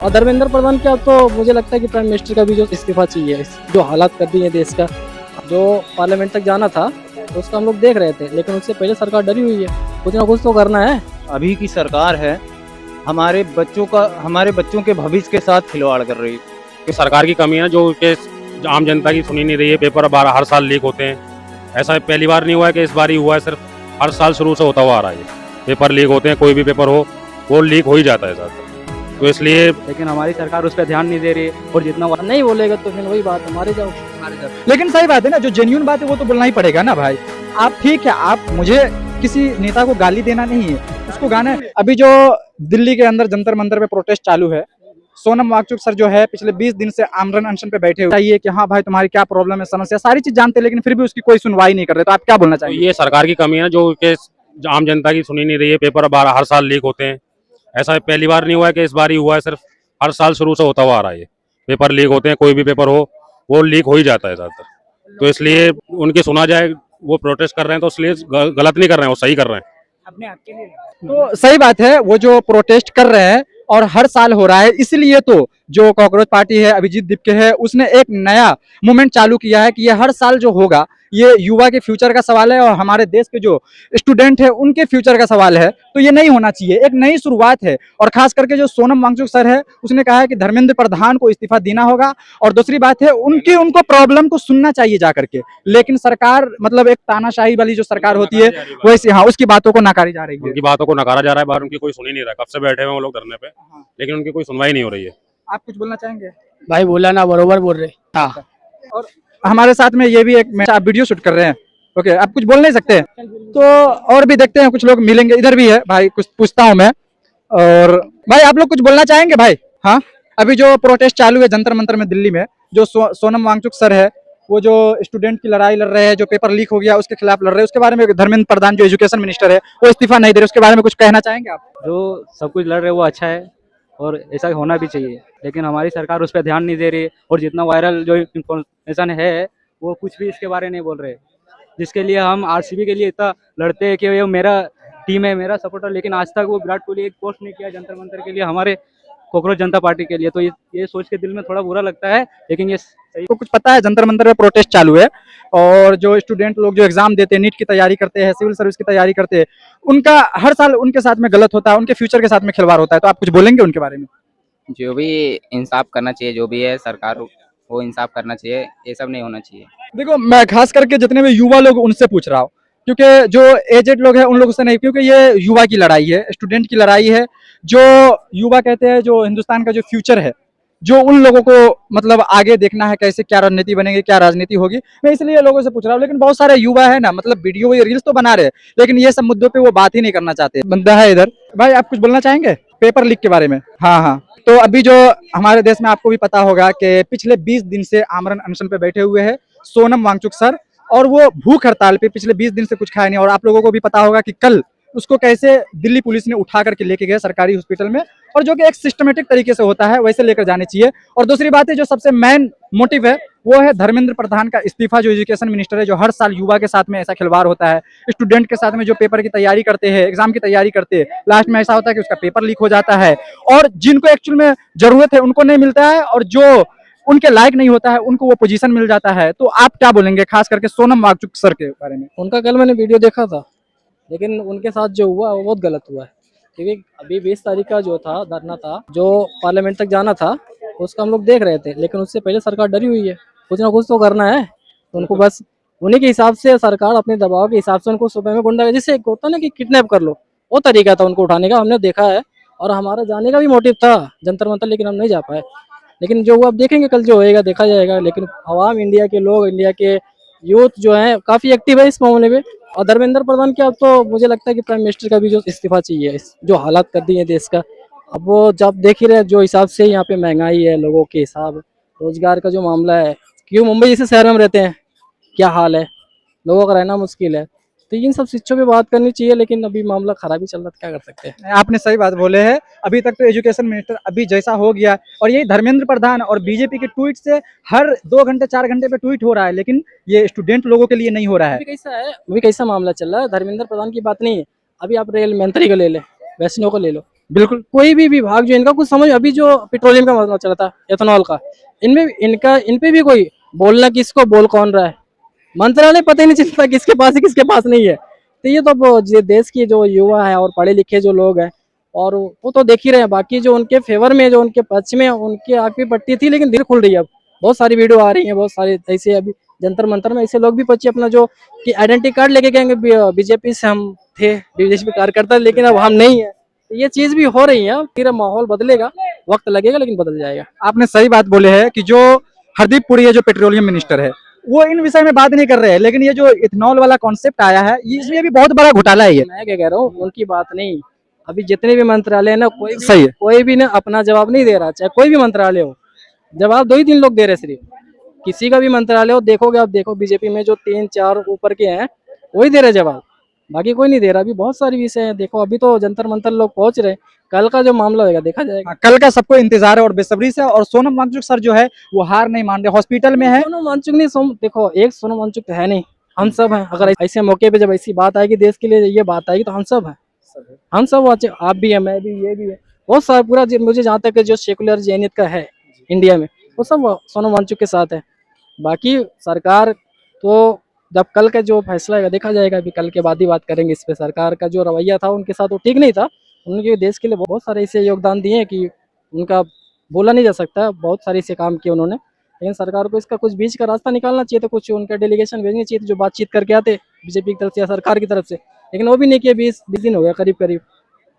और धर्मेंद्र प्रधान क्या, तो मुझे लगता है कि प्राइम मिनिस्टर का भी जो इस्तीफा चाहिए, जो हालात कर दी है देश का। जो पार्लियामेंट तक जाना था तो उसका हम लोग देख रहे थे, लेकिन उससे पहले सरकार डरी हुई है, कुछ ना कुछ तो करना है। अभी की सरकार है हमारे बच्चों के भविष्य के साथ खिलवाड़ कर रही है। कि सरकार की कमी है जो कि आम जनता की सुनी नहीं रही है। पेपर हर साल लीक होते हैं। ऐसा पहली बार नहीं हुआ है कि इस बार ही हुआ है, सिर्फ हर साल शुरू से होता हुआ आ रहा है। ये पेपर लीक होते हैं, कोई भी पेपर हो वो लीक हो ही जाता है ज़्यादातर। तो इसलिए लेकिन हमारी सरकार उस पर ध्यान नहीं दे रही है और जितना नहीं बोलेगा तो फिर वही बात, हमारे जाओ। लेकिन सही बात है ना, जो जेन्युइन बात है वो तो बोलना ही पड़ेगा ना भाई। आप ठीक है, आप मुझे किसी नेता को गाली देना नहीं है, उसको गाना है। अभी जो दिल्ली के अंदर जंतर मंतर पे प्रोटेस्ट चालू है, सोनम वांगचुक सर जो है पिछले 20 दिन से आमरण अनशन पे बैठे हुए चाहिए कि हाँ भाई तुम्हारी क्या प्रॉब्लम है, समस्या सारी चीज जानते हैं, लेकिन फिर भी उसकी कोई सुनवाई नहीं कर रहे। तो आप क्या बोलना तो चाहिए? ये सरकार की कमी है जो कि आम जनता की सुनी नहीं रही है। पेपर हर साल लीक होते हैं। ऐसा पहली बार नहीं हुआ है कि इस बार ही हुआ है, सिर्फ हर साल शुरू से होता हुआ आ रहा है। ये पेपर लीक होते हैं, कोई भी पेपर हो वो लीक हो ही जाता है ज़्यादातर। तो इसलिए उनकी सुना जाए, वो प्रोटेस्ट कर रहे हैं तो इसलिए गलत नहीं कर रहे हैं, वो सही कर रहे हैं। अपने आपके लिए तो सही बात है, वो जो प्रोटेस्ट कर रहे हैं और हर साल हो रहा है, इसलिए तो जो कॉकरोच पार्टी है अभिजीत दीपके है, उसने एक नया मूवमेंट चालू किया है कि ये हर साल जो होगा ये युवा के फ्यूचर का सवाल है और हमारे देश के जो स्टूडेंट है उनके फ्यूचर का सवाल है। तो ये नहीं होना चाहिए, एक नई शुरुआत है। और खास करके जो सोनम वांगचुक सर है उसने कहा है कि धर्मेंद्र प्रधान को इस्तीफा देना होगा। और दूसरी बात है उनको प्रॉब्लम को सुनना चाहिए जा करके। लेकिन सरकार मतलब एक तानाशाही वाली जो सरकार होती है वैसे हाँ उसकी बातों को नकारी जा रही है। उनकी बातों को नकारा जा रहा है, बाहर उनकी कोई सुन ही नहीं रहा। कब से बैठे हुए हैं वो लोग धरने पे, लेकिन उनकी कोई सुनवाई नहीं हो रही है। आप कुछ बोलना चाहेंगे? भाई बोला ना, बरोबर बोल रहे। हाँ, और हमारे साथ में ये भी एक आप वीडियो शूट कर रहे हैं, ओके, आप कुछ बोल नहीं सकते? तो और भी देखते हैं, कुछ लोग मिलेंगे, इधर भी है भाई, कुछ पूछता हूँ मैं। और भाई आप लोग कुछ बोलना चाहेंगे भाई? हाँ, अभी जो प्रोटेस्ट चालू है जंतर मंतर में दिल्ली में, जो सोनम वांगचुक सर है वो जो स्टूडेंट की लड़ाई लड़ रहे हैं, जो पेपर लीक हो गया उसके खिलाफ लड़ रहे हैं, उसके बारे में धर्मेंद्र प्रधान जो एजुकेशन मिनिस्टर है वो इस्तीफा नहीं दे रहे, उसके बारे में कुछ कहना चाहेंगे आप? जो सब कुछ लड़ रहे हैं वो अच्छा है और ऐसा होना भी चाहिए, लेकिन हमारी सरकार उस पर ध्यान नहीं दे रही और जितना वायरल जो इंफॉर्मेशन है वो कुछ भी इसके बारे में नहीं बोल रहे। जिसके लिए हम आरसीबी के लिए इतना लड़ते हैं कि ये मेरा टीम है, मेरा सपोर्टर, लेकिन आज तक वो विराट कोहली एक पोस्ट नहीं किया जंतर मंतर के लिए, हमारे कॉकरोच जनता पार्टी के लिए। तो ये सोच के दिल में थोड़ा बुरा लगता है, लेकिन ये सही। तो कुछ पता है जंतर मंतर में प्रोटेस्ट चालू है और जो स्टूडेंट लोग जो एग्जाम देते हैं, नीट की तैयारी करते हैं, सिविल सर्विस की तैयारी करते हैं, उनका हर साल उनके साथ में गलत होता है, उनके फ्यूचर के साथ में खिलवाड़ होता है। तो आप कुछ बोलेंगे उनके बारे में? जो भी इंसाफ करना चाहिए, जो भी है सरकार वो इंसाफ करना चाहिए, ये सब नहीं होना चाहिए। देखो मैं खास करके जितने भी युवा लोग उनसे पूछ रहा हूँ, क्योंकि जो एजेड लोग हैं उन लोगों से नहीं, क्योंकि ये युवा की लड़ाई है, स्टूडेंट की लड़ाई है। जो युवा कहते हैं जो हिंदुस्तान का जो फ्यूचर है, जो उन लोगों को मतलब आगे देखना है कैसे क्या रणनीति बनेगी, क्या राजनीति होगी, मैं इसलिए लोगों से पूछ रहा हूँ। लेकिन बहुत सारे युवा है ना, मतलब वीडियो ये रील्स तो बना रहे हैं, लेकिन ये सब मुद्दों पे वो बात ही नहीं करना चाहते। बंदा है इधर भाई, आप कुछ बोलना चाहेंगे पेपर लीक के बारे में? हाँ हाँ, तो अभी जो हमारे देश में आपको भी पता होगा कि पिछले 20 दिन से आमरण अनशन पे बैठे हुए हैं सोनम वांगचुक सर, और वो भूख हड़ताल पे पिछले 20 दिन से कुछ खाया नहीं। और आप लोगों को भी पता होगा कि कल उसको कैसे दिल्ली पुलिस ने उठा करके लेके गए सरकारी हॉस्पिटल में, और जो कि एक सिस्टमेटिक तरीके से होता है वैसे लेकर जाने चाहिए। और दूसरी बात है जो सबसे मेन मोटिव है वो है धर्मेंद्र प्रधान का इस्तीफा, जो एजुकेशन मिनिस्टर है, जो हर साल युवा के साथ में ऐसा खिलवाड़ होता है, स्टूडेंट के साथ में जो पेपर की तैयारी करते हैं, एग्जाम की तैयारी करते हैं, लास्ट में ऐसा होता है कि उसका पेपर लीक हो जाता है और जिनको एक्चुअल में जरूरत है उनको नहीं मिलता है, और जो उनके लायक नहीं होता है उनको वो पोजीशन मिल जाता है। तो आप क्या बोलेंगे खास करके सोनम वांगचुक सर के बारे में? उनका कल मैंने वीडियो देखा था, लेकिन उनके साथ जो हुआ वो बहुत गलत हुआ है। क्योंकि अभी 20 तारीख का जो था धरना था, जो पार्लियामेंट तक जाना था, उसका हम लोग देख रहे थे, लेकिन उससे पहले सरकार डरी हुई है, कुछ ना कुछ तो करना है। तो उनको बस उन्हीं के हिसाब से सरकार अपने दबाव के हिसाब से उनको सुबह में गुंडा जैसे एक होता ना कि किडनैप कर लो, वो तरीका था उनको उठाने का, हमने देखा है। और हमारा जाने का भी मोटिव था जंतर मंतर, लेकिन हम नहीं जा पाए। लेकिन जो वो अब देखेंगे, कल जो होएगा देखा जाएगा। लेकिन आवाम, इंडिया के लोग, इंडिया के यूथ जो है काफी एक्टिव है इस मामले में। और धर्मेंद्र प्रधान क्या, तो मुझे लगता है कि प्राइम मिनिस्टर का भी जो इस्तीफा चाहिए, जो हालात कर दी है देश का। अब वो जब देख ही रहे जो हिसाब से यहाँ पे महंगाई है, लोगों के हिसाब, रोजगार का जो मामला है, क्यों मुंबई जैसे शहर में हम रहते हैं, क्या हाल है, लोगों का रहना मुश्किल है। तो इन सब चीजों पे बात करनी चाहिए, लेकिन अभी मामला खराब ही चल रहा है, क्या कर सकते हैं। आपने सही बात बोले हैं। अभी तक तो एजुकेशन मिनिस्टर अभी जैसा हो गया, और यही धर्मेंद्र प्रधान और बीजेपी के ट्वीट से हर 2 घंटे 4 घंटे पे ट्वीट हो रहा है, लेकिन ये स्टूडेंट लोगों के लिए नहीं हो रहा है। अभी कैसा है, अभी कैसा मामला चल रहा है, धर्मेंद्र प्रधान की बात नहीं है। अभी आप रेल मंत्री को ले ले, वैष्णो को ले लो, बिल्कुल कोई भी विभाग जो इनका कुछ समझ, अभी जो पेट्रोलियम का मसला चला था एथेनॉल का, इनमें इनका इन पे भी कोई बोलना किसको बोल कौन रहा है, मंत्रालय पता ही नहीं चलता किसके पास है किसके पास नहीं है। तो ये तो देश की जो युवा है और पढ़े लिखे जो लोग हैं, और वो तो देख ही रहे हैं। बाकी जो उनके फेवर में, जो उनके पक्ष में, उनकी आंख भी पट्टी थी, लेकिन दिल खुल रही है अब। बहुत सारी वीडियो आ रही है, बहुत सारे ऐसे अभी जंतर मंतर में ऐसे लोग भी बच्चे अपना जो कि आइडेंटिटी कार्ड लेके गएंगे, बीजेपी से हम थे, बीजेपी कार्यकर्ता, लेकिन अब हम नहीं है। तो ये चीज भी हो रही है, फिर माहौल बदलेगा, वक्त लगेगा लेकिन बदल जाएगा। आपने सही बात बोले है कि जो हरदीप पुरी है, जो पेट्रोलियम मिनिस्टर है, वो इन विषय में बात नहीं कर रहे हैं, लेकिन ये जो इथेनॉल वाला कॉन्सेप्ट आया है, इसमें भी बहुत बड़ा घोटाला है ये। मैं क्या कह रहा हूँ, उनकी बात नहीं, अभी जितने भी मंत्रालय है ना, सही है। कोई भी ना अपना जवाब नहीं दे रहा, चाहे कोई भी मंत्रालय हो। जवाब 2 ही 3 लोग दे रहे सिर्फ, किसी का भी मंत्रालय हो, देखोगे आप, देखो बीजेपी में जो 3 4 ऊपर के हैं वही दे रहे जवाब, बाकी कोई नहीं दे रहा। अभी बहुत सारी विषय है, देखो अभी तो जंतर मंतर लोग पहुंच रहे हैं, कल का जो मामला होगा देखा जाएगा। हाँ, कल का सबको इंतजार है और बेसब्री से। और सोनम वांगचुक सर जो है वो हार नहीं मान रहे, हॉस्पिटल में है। सोनम वांगचुक नहीं, देखो एक सोनम वांगचुक तो है नहीं, हम सब हैं। अगर ऐसे मौके पे जब ऐसी बात आएगी देश के लिए, ये बात आएगी, तो हम सब हैं, हम सब आप भी है, मैं भी, ये भी है, बहुत सारा पूरा मुझे जहाँ तक जो सेकुलर जैनियत का है इंडिया में, वो सब सोनम वांगचुक के साथ है। बाकी सरकार तो जब कल का जो फैसला है देखा जाएगा, अभी कल के बाद ही बात करेंगे इस पे। सरकार का जो रवैया था उनके साथ वो ठीक नहीं था, उनके देश के लिए बहुत सारे ऐसे योगदान दिए हैं कि उनका बोला नहीं जा सकता, बहुत सारे ऐसे काम किए उन्होंने। लेकिन सरकार को इसका कुछ बीच का रास्ता निकालना चाहिए था, कुछ उनका डेलीगेशन भेजनी चाहिए थी जो बातचीत करके आते बीजेपी की तरफ से या सरकार की तरफ से, लेकिन वो भी नहीं किया। 20 दिन हो गया करीब करीब।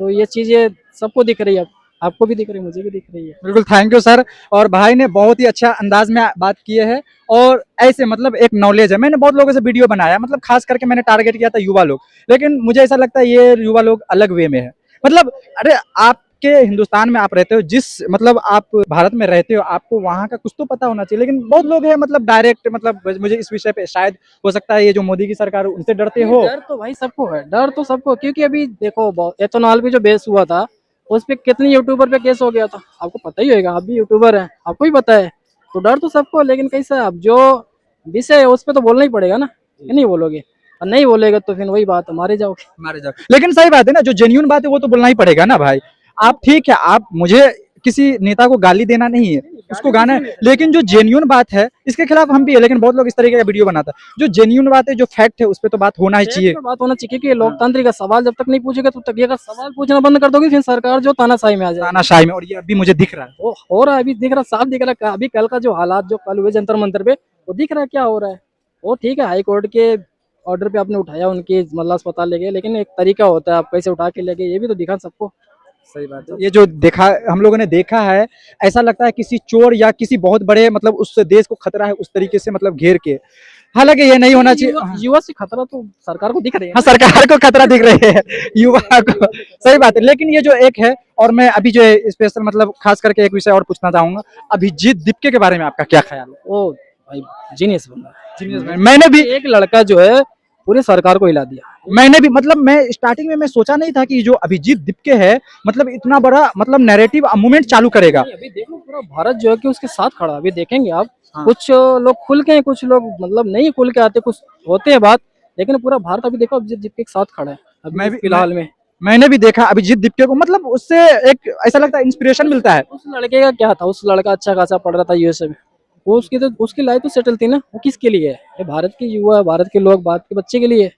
तो ये चीज़ें सबको दिख रही है, आपको भी दिख रही है, मुझे भी दिख रही है। बिल्कुल, थैंक यू सर। और भाई ने बहुत ही अच्छा अंदाज में बात किए है, और ऐसे मतलब एक नॉलेज है। मैंने बहुत लोगों से वीडियो बनाया, मतलब खास करके मैंने टारगेट किया था युवा लोग, लेकिन मुझे ऐसा लगता है ये युवा लोग अलग वे में है। मतलब अरे आपके हिंदुस्तान में आप रहते हो, जिस मतलब आप भारत में रहते हो, आपको वहाँ का कुछ तो पता होना चाहिए। लेकिन बहुत लोग हैं मतलब डायरेक्ट, मतलब मुझे इस विषय पे शायद हो सकता है ये जो मोदी की सरकार उनसे डरते हो। डर तो भाई सबको है, डर तो सबको, क्योंकि अभी देखो एथेनॉल पे जो बेस हुआ था उस पे कितनी यूट्यूबर पे केस हो गया था, आपको पता ही होगा, आप भी यूट्यूबर हैं, आपको ही पता है। तो डर तो सबको, लेकिन कैसा है, अब जो विषय है उस पे तो बोलना ही पड़ेगा ना, कि नहीं बोलोगे, और नहीं बोलेगा तो फिर वही बात है, मारे जाओगे। मारे जाओ। लेकिन सही बात है ना, जो जेन्युइन बात है वो तो बोलना ही पड़ेगा ना भाई। आप ठीक है, आप मुझे किसी नेता को गाली देना नहीं है, उसको गाना है, लेकिन जो जेन्युइन बात है इसके खिलाफ हम भी है। लेकिन बहुत लोग इस तरीके का वीडियो बनाता है, जो जेन्युइन बात है, जो फैक्ट है, उस पर तो बात होना ही चाहिए। बात होना चाहिए, क्योंकि लोकतांत्रिक का सवाल जब तक नहीं पूछेगा तब तक, ये अगर सवाल पूछना बंद कर दोगे फिर सरकार जो तानाशाही में आ जाएगी। तानाशाही में, और ये अभी मुझे दिख रहा है। वो हो रहा है, अभी दिख रहा, साफ दिख रहा है। अभी कल का जो हालात जो कल हुए जंतर मंतर पे, वो दिख रहा है क्या हो रहा है। वो ठीक है, हाई कोर्ट के ऑर्डर पे आपने उठाया, उनकी मतलब अस्पताल ले गए, लेकिन एक तरीका होता है, आप कैसे उठा के ले गए, ये भी तो दिखा सबको। सही बात है। ये जो देखा हम लोगों ने देखा है, ऐसा लगता है किसी चोर या किसी बहुत बड़े मतलब उस देश को खतरा है उस तरीके से मतलब घेर के। हालांकि ये नहीं होना चाहिए। युवा से खतरा तो सरकार को दिख रही है। हाँ, सरकार को खतरा दिख रहे है, युवा को। सही बात है। लेकिन ये जो एक है, और मैं अभी जो है स्पेशल मतलब खास करके एक विषय और पूछना चाहूंगा, अभिजीत दीपके के बारे में आपका क्या ख्याल है? वो भाई जीनियस बंदा है। मैंने भी एक लड़का जो है पूरी सरकार को हिला दिया। मैंने भी मतलब मैं स्टार्टिंग में मैं सोचा नहीं था कि जो अभिजीत दीपके है मतलब इतना बड़ा मतलब नैरेटिव मूवमेंट चालू करेगा। अभी देखो पूरा भारत जो है कि उसके साथ खड़ा, अभी देखेंगे आप। हाँ। कुछ लोग खुल के हैं, कुछ लोग मतलब नहीं खुल के आते, कुछ होते हैं बात, लेकिन पूरा भारत अभी देखो अभिजीत दीपके के साथ खड़ा है अभी मैं भी फिलहाल में। मैंने भी देखा अभिजीत दीपके को, मतलब उससे एक ऐसा लगता है इंस्पिरेशन मिलता है। उस लड़के का क्या था, उस लड़का अच्छा खासा पढ़ रहा था यूएसए में, वो उसकी लाइफ तो सेटल थी ना। वो किसके लिए है, ये भारत के युवा, भारत के लोग, भारत के बच्चे के लिए।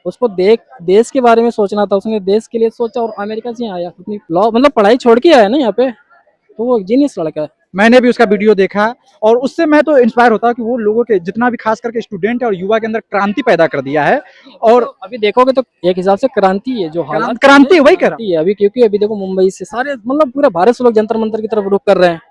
उसको देश के बारे में सोचना था, उसने देश के लिए सोचा और अमेरिका से आया, अपनी लॉ मतलब पढ़ाई छोड़ के आया ना यहाँ पे। तो वो जीनियस लड़का है। मैंने भी उसका वीडियो देखा, और उससे मैं तो इंस्पायर होता हूँ कि वो लोगों के जितना भी खास करके स्टूडेंट है और युवा के अंदर क्रांति पैदा कर दिया है। और तो अभी देखोगे तो एक हिसाब से क्रांति है, जो हालात क्रांति वही कर है अभी, क्योंकि अभी देखो मुंबई से सारे मतलब पूरा भारत से लोग जंतर मंतर की तरफ रुख कर रहे हैं।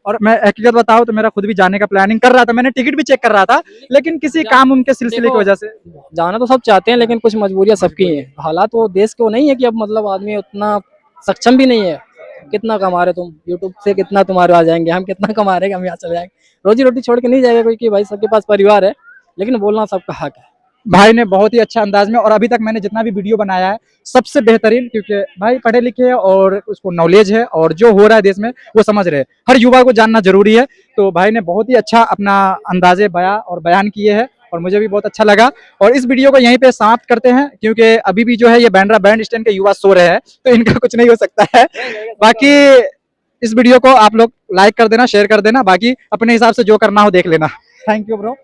और मैं हकीकत बताऊं तो मेरा खुद भी जाने का प्लानिंग कर रहा था, मैंने टिकट भी चेक कर रहा था, लेकिन किसी काम उनके सिलसिले की वजह से जाना तो सब चाहते हैं, लेकिन कुछ मजबूरियां सबकी हैं। हालात वो देश को नहीं है कि अब मतलब आदमी उतना सक्षम भी नहीं है। कितना कमा रहे तुम यूट्यूब से, कितना तुम्हारे आ जाएंगे, हम कितना कमा रहे हैं, हम यहाँ चले जाएंगे। रोजी रोटी छोड़ के नहीं जाएगा कोई, कि भाई सबके पास परिवार है, लेकिन बोलना सबका हक है। भाई ने बहुत ही अच्छा अंदाज में, और अभी तक मैंने जितना भी वीडियो बनाया है सबसे बेहतरीन, क्योंकि भाई पढ़े लिखे हैं और उसको नॉलेज है, और जो हो रहा है देश में वो समझ रहे हैं। हर युवा को जानना जरूरी है। तो भाई ने बहुत ही अच्छा अपना अंदाजे बयां और बयान किए हैं, और मुझे भी बहुत अच्छा लगा। और इस वीडियो को यहीं पे समाप्त करते हैं, क्योंकि अभी भी जो है ये बांद्रा बैंड स्टैंड के युवा सो रहे हैं, तो इनका कुछ नहीं हो सकता है। बाकी इस वीडियो को आप लोग लाइक कर देना, शेयर कर देना, बाकी अपने हिसाब से जो करना हो देख लेना। Thank you bro.